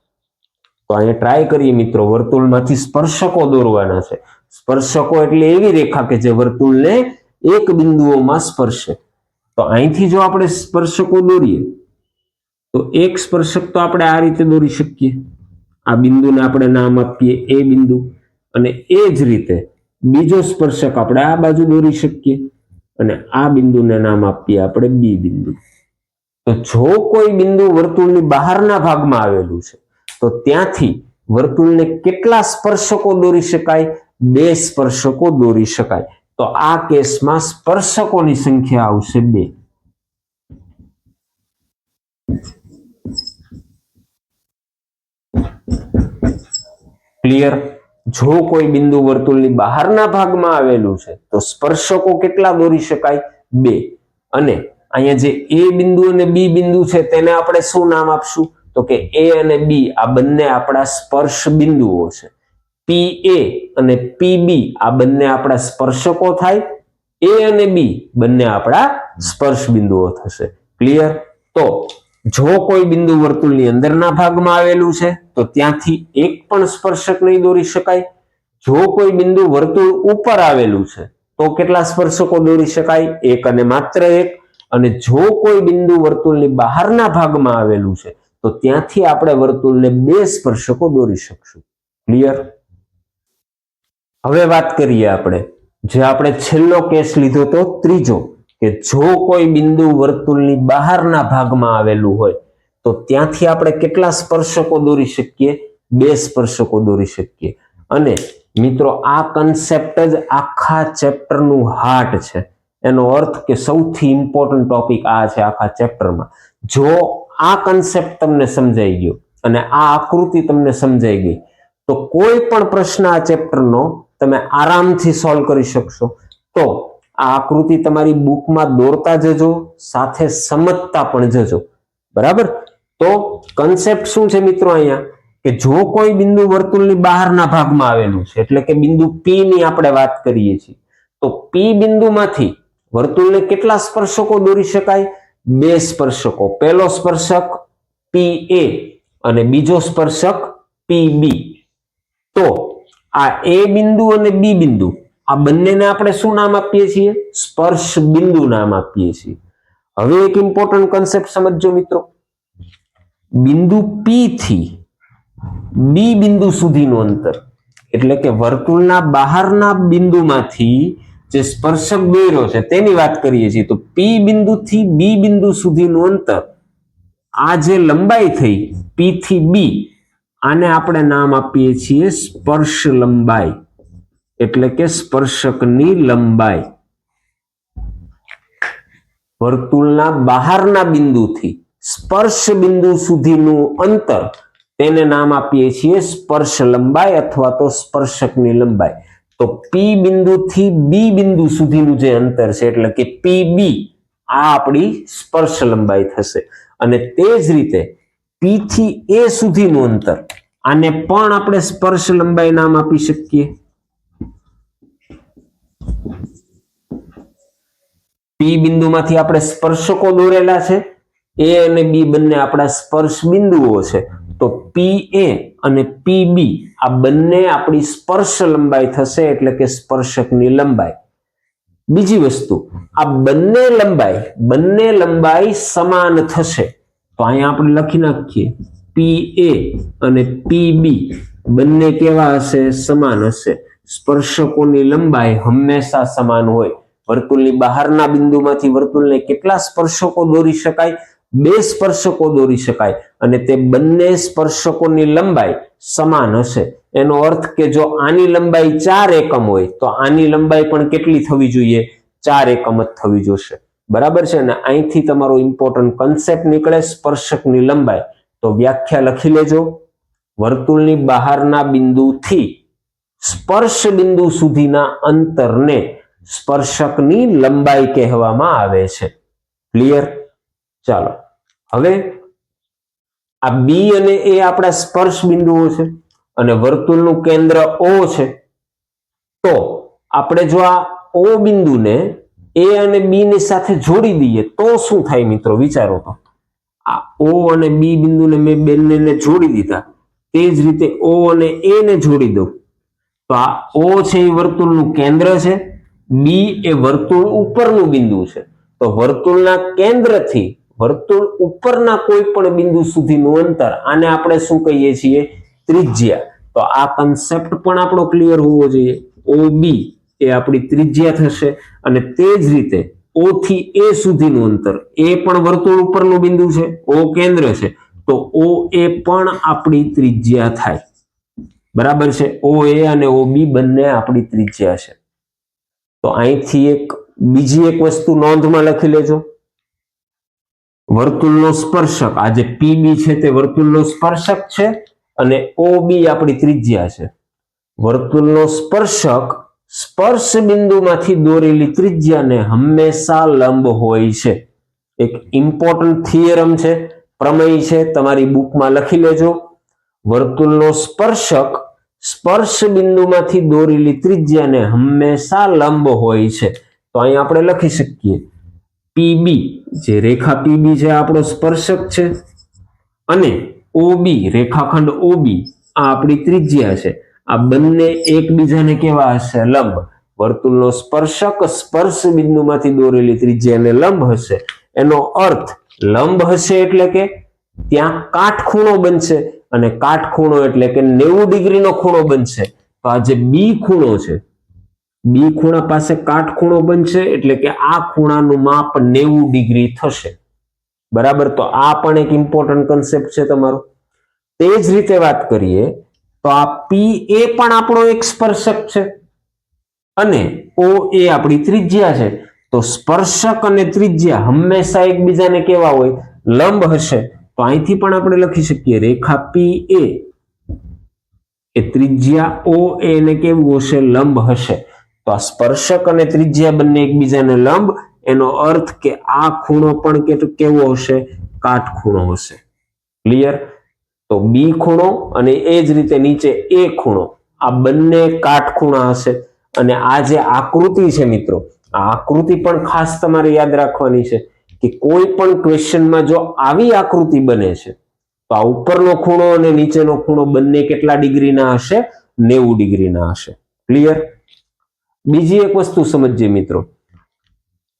તો અહીંયા ટ્રાય કરીએ મિત્રો. વર્તુળમાંથી સ્પર્શકો દોરવાના છે. સ્પર્શકો એટલે એવી રેખા કે જે વર્તુળને એક બિંદુઓમાં સ્પર્શે. તો અહીંથી જો આપણે સ્પર્શકો દોરીએ તો એક સ્પર્શક તો આપણે આ રીતે દોરી શકીએ. આ બિંદુને આપણે નામ આપીએ A બિંદુ. અને એ જ રીતે બીજો સ્પર્શક આપણે આ બાજુ દોરી શકીએ અને આ બિંદુને નામ આપીએ આપણે B બિંદુ. તો જો કોઈ બિંદુ વર્તુળની બહારના ભાગમાં આવેલું છે તો ત્યાંથી વર્તુળને કેટલા સ્પર્શકો દોરી શકાય? 2 સ્પર્શકો દોરી શકાય. તો આ કેસમાં સ્પર્શકોની સંખ્યા આવશે 2. ક્લિયર? જો કોઈ બિંદુ વર્તુળની બહારના ભાગમાં આવેલું છે તો સ્પર્શકો કેટલા દોરી શકાય? 2 અને અહીંયા જે A બિંદુ અને B બિંદુ છે તેને આપણે શું નામ આપશું તો કે A અને B આ બંને આપણા સ્પર્શ બિંદુઓ છે. PA અને PB આ બંને આપણા સ્પર્શકો થાય. A અને B બંને આપણા સ્પર્શ બિંદુઓ થશે. ક્લિયર? તો જો કોઈ બિંદુ વર્તુળની અંદરના ભાગમાં આવેલું છે તો ત્યાંથી એક પણ સ્પર્શક નહીં દોરી શકાય. જો કોઈ બિંદુ વર્તુળ ઉપર આવેલું છે તો કેટલા સ્પર્શકો દોરી શકાય? એક અને માત્ર એક. અને જો કોઈ બિંદુ વર્તુળની બહારના ભાગમાં આવેલું છે તો ત્યાંથી આપણે વર્તુળને 2 સ્પર્શકો દોરી શકશું. ક્લિયર? હવે વાત કરીએ આપણે જે આપણે છેલ્લો કેસ લીધો તો ત્રીજો, કે જો કોઈ બિંદુ વર્તુળની બહારના ભાગમાં આવેલું હોય તો ત્યાંથી આપણે કેટલા સ્પર્શકો દોરી શકીએ? 2 સ્પર્શકો દોરી શકીએ. અને મિત્રો આ કન્સેપ્ટ જ આખા ચેપ્ટરનું હાર્ટ છે. એનો અર્થ કે સૌથી ઇમ્પોર્ટન્ટ ટોપિક આ છે આખા ચેપ્ટરમાં. જો આ કન્સેપ્ટ તમને સમજાઈ ગયો અને આ આકૃતિ તમને સમજાઈ ગઈ તો કોઈ પણ પ્રશ્ન આ ચેપ્ટરનો તમે આરામથી સોલ્વ કરી શકશો. તો આ આકૃતિ તમારી બુકમાં દોરતા જજો, સાથે સમજતા પણ જજો. બરાબર? તો કન્સેપ્ટ શું છે મિત્રો અહીંયા કે જો કોઈ બિંદુ વર્તુળની બહારના ભાગમાં આવેલું છે એટલે કે બિંદુ P ની આપણે વાત કરીએ છીએ તો P બિંદુમાંથી વર્તુળને કેટલા સ્પર્શકો દોરી શકાય? 2 સ્પર્શકો. પહેલો સ્પર્શક PA અને બીજો સ્પર્શક PB. તો આ A બિંદુ અને B બિંદુ આ બંનેને આપણે શું નામ આપીએ છીએ? સ્પર્શ બિંદુ નામ આપીએ છીએ. હવે એક ઇમ્પોર્ટન્ટ કન્સેપ્ટ સમજજો મિત્રો. બિંદુ P થી B બિંદુ સુધીનું અંતર એટલે કે વર્તુળના બહારના બિંદુમાંથી જે સ્પર્શક દોર્યો છે તેની વાત કરીએ છીએ તો P બિંદુથી B બિંદુ સુધીનું અંતર, આ જે લંબાઈ થઈ P થી B, આને આપણે નામ આપીએ છીએ સ્પર્શ લંબાઈ એટલે કે સ્પર્શકની લંબાઈ. વર્તુળના બહારના બિંદુથી સ્પર્શ બિંદુ સુધીનું અંતર તેને નામ આપીએ છીએ સ્પર્શ લંબાઈ અથવા તો સ્પર્શકની લંબાઈ. તો P બિંદુથી B બિંદુ સુધીનું જે અંતર છે એટલે કે PB, આ આપણી સ્પર્શ લંબાઈ થશે. અને તે જ રીતે P થી A સુધીનું અંતર, આને પણ આપણે સ્પર્શ લંબાઈ નામ આપી શકીએ. P બિંદુમાંથી આપણે સ્પર્શકો દોરેલા છે. A અને B બંને આપણા સ્પર્શ બિંદુઓ છે. તો PA અને PB આ બંને આપણી સ્પર્શ લંબાઈ થશે એટલે કે સ્પર્શકની લંબાઈ. બીજી વસ્તુ, આ બંને લંબાઈ સમાન થશે તો અહીંયા આપણે લખી નાખીએ PA અને PB બંને કેવા હશે? સમાન હશે. સ્પર્શકોની લંબાઈ હંમેશા સમાન હોય. વર્તુળની બહારના બિંદુમાંથી વર્તુળને કેટલા સ્પર્શકો દોરી શકાય? 2 સ્પર્શકો દોરી શકાય અને તે બંને સ્પર્શકોની લંબાઈ સમાન હશે. એનો અર્થ કે જો આની લંબાઈ 4 એકમ હોય તો આની લંબાઈ પણ કેટલી થવી જોઈએ? 4 એકમ જ થવી જોશે. બરાબર છે ને? અહીંથી તમારો ઇમ્પોર્ટન્ટ કન્સેપ્ટ નીકળે સ્પર્શકની લંબાઈ. તો વ્યાખ્યા લખી લેજો. વર્તુળની બહારના બિંદુથી સ્પર્શ બિંદુ સુધીના અંતરને સ્પર્શકની લંબાઈ કહેવામાં આવે છે. ક્લિયર? ચાલો હવે આ B અને A આપણા સ્પર્શ બિંદુઓ છે અને વર્તુળનું કેન્દ્ર O છે. તો આપણે જો આ O બિંદુને A અને B ની સાથે જોડી દઈએ તો શું થાય મિત્રો? વિચારો તો. આ O અને B બિંદુને મેં બંનેને જોડી દીધા, તે જ રીતે O અને A ને જોડી દઉં તો આ O છે એ વર્તુળનું કેન્દ્ર છે, B એ વર્તુળ ઉપરનું બિંદુ છે. તો વર્તુળના કેન્દ્રથી વર્તુળ ઉપરના કોઈ પણ બિંદુ સુધીનું અંતર, આને આપણે શું કહીએ છીએ? ત્રિજ્યા. તો આ કન્સેપ્ટ પણ આપણો ક્લિયર હોવો જોઈએ. OB એ આપણી ત્રિજ્યા થશે અને તે જ રીતે O થી A સુધીનું અંતર, A પણ વર્તુળ ઉપરનું બિંદુ છે, O કેન્દ્ર છે, તો OA પણ આપણી ત્રિજ્યા થાય. બરાબર છે? OA અને OB બંને આપણી ત્રિજ્યા છે. તો અહીંથી બીજી એક વસ્તુ નોંધમાં લખી લેજો. વર્તુળનો સ્પર્શક, આ જે PB છે તે વર્તુળનો સ્પર્શક છે અને OB આપણી ત્રિજ્યા છે. વર્તુળનો સ્પર્શક સ્પર્શ બિંદુમાંથી દોરેલી ત્રિજ્યાને હંમેશા લંબ હોય છે. એક ઇમ્પોર્ટન્ટ થિયરમ છે, પ્રમેય છે, તમારી બુકમાં લખી લેજો. વર્તુળનો સ્પર્શક સ્પર્શ બિંદુમાંથી દોરેલી ત્રિજ્યાને હંમેશા લંબ હોય છે. તો અહીં આપણે લખી શકીએ પીબી, જે રેખા પીબી છે આપણો સ્પર્શક છે, અને ઓબી રેખાખંડ ઓબી આ આપણી ત્રિજ્યા છે. આ બંને એકબીજાને કેવા હશે? લંબ. વર્તુળનો સ્પર્શક સ્પર્શ બિંદુમાંથી દોરેલી ત્રિજ્યાને લંબ હશે. એનો અર્થ લંબ હશે એટલે કે ત્યાં કાટખૂણો બનશે, અને કાટખૂણો એટલે કે 90 ડિગ્રીનો ખૂણો બનશે. તો આ જે બી ખૂણો છે, બી ખૂણા પાસે કાટખૂણો બનશે એટલે કે આ ખૂણાનું માપ 90 ડિગ્રી થશે. બરાબર. તો આ પણ એક ઇમ્પોર્ટન્ટ કન્સેપ્ટ છે તમારો. તે જ રીતે વાત કરીએ તો આ પી એ પણ આપણો એક સ્પર્શક છે અને ઓ એ આપણી ત્રિજ્યા છે. તો સ્પર્શક અને ત્રિજ્યા હંમેશા એકબીજાને કેવા હોય? લંબ હશે. તો અહીંથી પણ આપણે લખી શકીએ રેખા પી એ ત્રિજ્યા ઓ એ ને કેવું હશે? લંબ હશે. તો આ સ્પર્શક અને ત્રિજ્યા બંને એકબીજાને લંબ, એનો અર્થ કે આ ખૂણો પણ કેવો હશે? કાટખૂણો હશે. ક્લિયર? તો બી ખૂણો અને એ જ રીતે નીચે એ ખૂણો, આ બંને કાટખૂણા હશે. અને આ જે આકૃતિ છે મિત્રો, આ આકૃતિ પણ ખાસ તમારે યાદ રાખવાની છે કે કોઈ પણ ક્વેશ્ચનમાં જો આવી આકૃતિ બને છે તો આ ઉપરનો ખૂણો અને નીચેનો ખૂણો બંને કેટલા ડિગ્રીના હશે? 90 ડિગ્રીના હશે. ક્લિયર? બીજી એક વસ્તુ સમજીએ મિત્રો.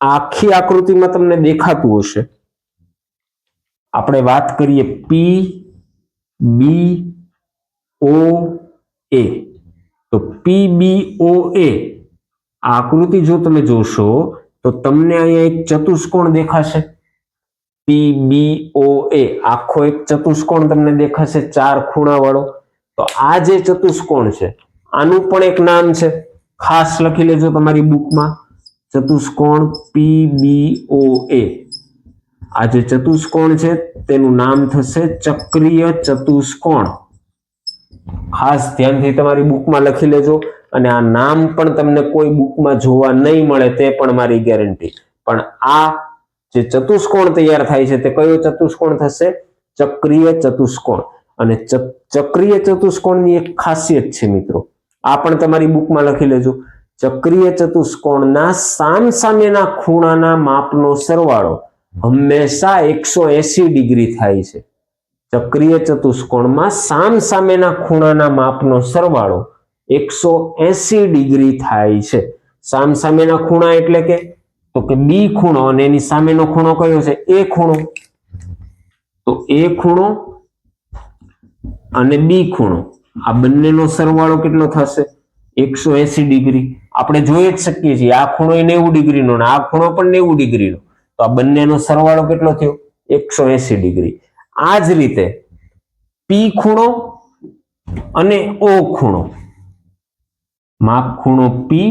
આખી આકૃતિમાં તમને દેખાતું હશે, આપણે વાત કરીએ પી બી ઓ એ. તો પી બી ઓ એ આકૃતિ જો તમે જોશો તો તમને અહીંયા એક ચતુષ્કોણ દેખાશે. પી બી ઓ એ આખો એક ચતુષ્કોણ તમને દેખાશે, 4 ખૂણા વાળો. તો આ જે ચતુષ્કોણ છે આનું પણ એક નામ છે, ખાસ લખી લેજો તમારી બુકમાં. ચતુષ્કોણ પી બી ઓ એ. આ જે ચતુષ્કોણ છે તેનું નામ થશે ચક્રીય ચતુષ્કોણ. ખાસ ધ્યાનથી તમારી બુકમાં લખી લેજો. અને આ નામ પણ તમને કોઈ બુકમાં જોવા નહીં મળે તે પણ મારી ગેરંટી. પણ આ જે ચતુષ્કોણ તૈયાર થાય છે તે કયો ચતુષ્કોણ થશે? ચક્રીય ચતુષ્કોણ. અને ચક્રીય ચતુષ્કોણની એક ખાસિયત છે મિત્રો, આ પણ તમારી બુકમાં લખી લેજો. ચક્રીય ચતુષ્કોણના સામસામેના ખૂણાના માપનો સરવાળો હંમેશા 180 ડિગ્રી થાય છે. ચક્રીય ચતુષ્કોણમાં સામસામેના ખૂણાના માપનો સરવાળો 180 ડિગ્રી થાય છે. સામસામેના ખૂણા એટલે કે તો કે બી ખૂણો અને એની સામેનો ખૂણો કયો છે? એ ખૂણો. તો એ ખૂણો અને બી ખૂણો, આ બંનેનો સરવાળો કેટલો થશે? 180 ડિગ્રી. આપણે જોઈ જ શકીએ છીએ આ ખૂણો 90 ડિગ્રીનો અને આ ખૂણો પણ 90 ડિગ્રીનો. તો આ બંનેનો સરવાળો કેટલો થયો? 180 ડિગ્રી. આ જ રીતે પી ખૂણો અને ઓ ખૂણો, માપ ખૂણો પી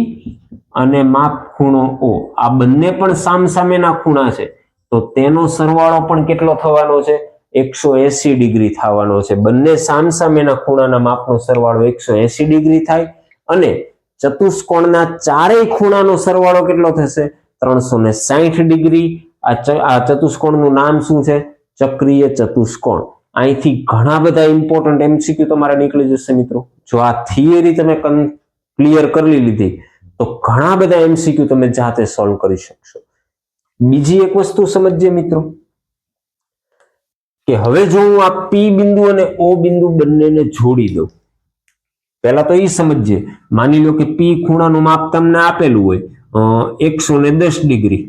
અને માપ ખૂણો ઓ, આ બંને પણ સામસામેના ખૂણા છે. તો તેનો સરવાળો પણ કેટલો થવાનો છે? 180 ડિગ્રી થવાનો છે. બંને સામસામેના ખૂણાના માપનો સરવાળો 180 ડિગ્રી થાય. અને ચતુષ્કોણના ચારેય ખૂણાનો સરવાળો કેટલો થશે? 360 ડિગ્રી. આ ચતુષ્કોણનું નામ શું છે? ચક્રીય ચતુષ્કોણ. અહીંથી ઘણા બધા ઇમ્પોર્ટન્ટ એમસીક્યુ તમારે નીકળી જશે મિત્રો. જો આ થિયરી તમે ક્લિયર કરી લીધી તો ઘણા બધા એમસીક્યુ તમે જાતે સોલ્વ કરી શકશો. બીજી એક વસ્તુ સમજીએ મિત્રો કે હવે જો હું આ પી બિંદુ અને ઓ બિંદુ બંનેને જોડી દઉં, પહેલા તો એ સમજીએ. માની લો કે પી ખૂણાનું માપ તમને આપેલું હોય 110 ડિગ્રી.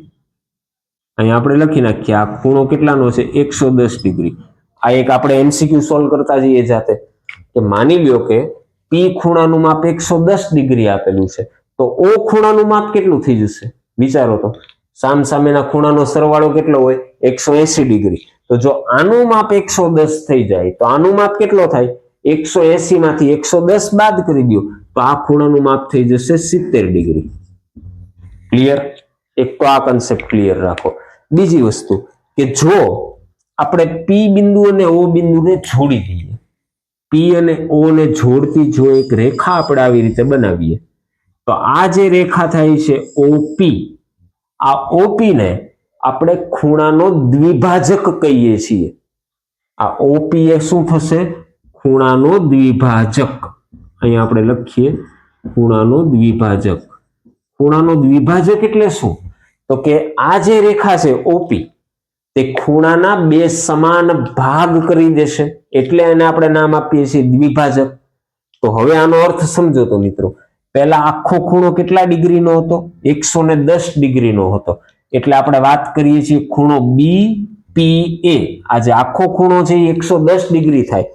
અહીંયા આપણે લખી નાખીએ આ ખૂણો કેટલાનો છે? 110 ડિગ્રી. આ એક આપણે એમસીક્યુ સોલ્વ કરતા જઈએ જાતે કે માની લો કે પી ખૂણાનું માપ 110 ડિગ્રી આપેલું છે, તો ઓ ખૂણાનું માપ કેટલું થઈ જશે? વિચારો તો. સામસામેના ખૂણાનો સરવાળો કેટલો હોય? 180 ડિગ્રી. તો જો આનું માપ 110 થઈ જાય તો આનું માપ કેટલો થાય? 180 માંથી 110 બાદ કરી દો તો આ ખૂણાનું માપ થઈ જશે 70 ડિગ્રી. ક્લિયર? એક તો આ કન્સેપ્ટ ક્લિયર રાખો. બીજી વસ્તુ કે જો આપણે પી બિંદુ અને ઓ બિંદુને જોડી દઈએ, પી અને ઓ ને જોડતી જો એક રેખા આપણે આવી રીતે બનાવીએ તો આ જે રેખા થાય છે ઓપી, આ ઓપી ને આપણે ખૂણાનો દ્વિભાજક કહીએ છીએ. આ ઓપી એ શું થશે? ખૂણાનો દ્વિભાજક. અહીંયા આપણે લખીએ ખૂણાનો દ્વિભાજક. ખૂણાનો દ્વિભાજક એટલે શું? તો કે આ જે રેખા છે ઓપી તે ખૂણાના બે સમાન ભાગ કરી દેશે, એટલે એને આપણે નામ આપીએ છીએ દ્વિભાજક. તો હવે આનો અર્થ સમજો તો મિત્રો, પહેલા આખો ખૂણો કેટલા ડિગ્રીનો હતો? 110 ડિગ્રીનો હતો. એટલે આપણે વાત કરીએ છીએ ખૂણો BPA. આ જે આખો ખૂણો છે એ 110 ડિગ્રી થાય.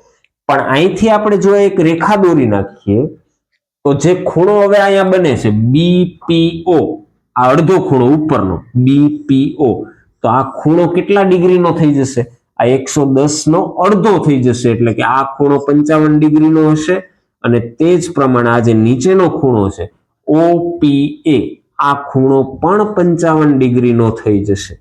પણ અહીંથી આપણે જો એક રેખા દોરી નાખીએ તો જે ખૂણો હવે અહીંયા બને છે BPO, આ અડધો ખૂણો ઉપરનો BPO, તો આ ખૂણો કેટલા ડિગ્રીનો થઈ જશે? આ 110 નો અડધો થઈ જશે. એટલે કે આ ખૂણો 55 ડિગ્રીનો હશે અને તે જ પ્રમાણે આ જે નીચેનો ખૂણો છે OPA, આ ખૂણો પણ 55 ડિગ્રીનો થઈ જશે.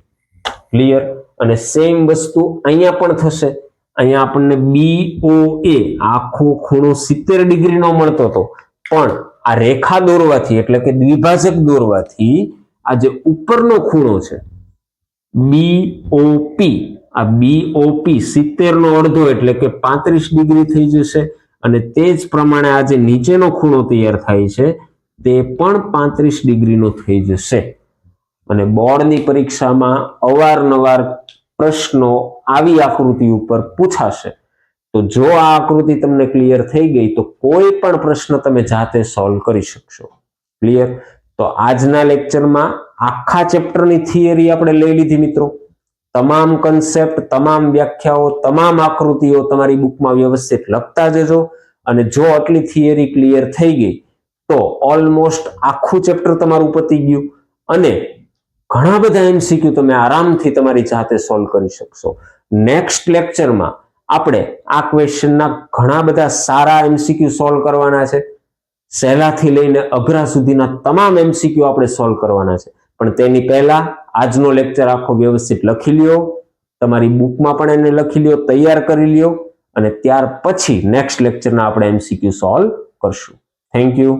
ક્લિયર? અને સેમ વસ્તુ અહીંયા પણ થશે. અહીંયા આપણને BOA આખો ખૂણો 70 ડિગ્રીનો મળતો હતો, પણ આ રેખા દોરવાથી એટલે કે દ્વિભાજક દોરવાથી આ જે ઉપરનો ખૂણો છે BOP, આ BOP 70 નો અડધો એટલે કે 35 ડિગ્રી થઈ જશે. અને તે જ પ્રમાણે આ જે નીચેનો ખૂણો તૈયાર થાય છે તે પણ 35 ડિગ્રીનો થઈ જશે. અને બોર્ડની પરીક્ષામાં અવારનવાર પ્રશ્નો આવી આકૃતિ ઉપર પૂછાશે. તો જો આ આકૃતિ તમને ક્લિયર થઈ ગઈ તો કોઈ પણ પ્રશ્ન તમે જાતે સોલ્વ કરી શકશો. ક્લિયર? તો આજના લેક્ચરમાં આખા ચેપ્ટરની થિયરી આપણે લઈ લીધી મિત્રો. તમામ કન્સેપ્ટ, તમામ વ્યાખ્યાઓ, તમામ આકૃતિઓ તમારી બુકમાં વ્યવસ્થિત લખતા જજો. અને જો આટલી થિયરી ક્લિયર થઈ ગઈ તો ઓલમોસ્ટ આખું ચેપ્ટર તમારું પતી ગયું અને ઘણા બધા MCQ તમે આરામથી તમારી જાતે સોલ્વ કરી શકશો. નેક્સ્ટ લેક્ચરમાં આપણે આ ક્વેશ્ચનના ઘણા બધા સારા MCQ સોલ્વ કરવાના છે. સહેલાથી લઈને અઘરા સુધીના તમામ MCQ આપણે સોલ્વ કરવાના છે. પણ તેની પહેલા આજનો લેક્ચર આખો વ્યવસ્થિત લખી લ્યો, તમારી બુકમાં પણ એને લખી લ્યો, તૈયાર કરી લ્યો અને ત્યાર પછી નેક્સ્ટ લેક્ચરના આપણે MCQ સોલ્વ કરશું. Thank you.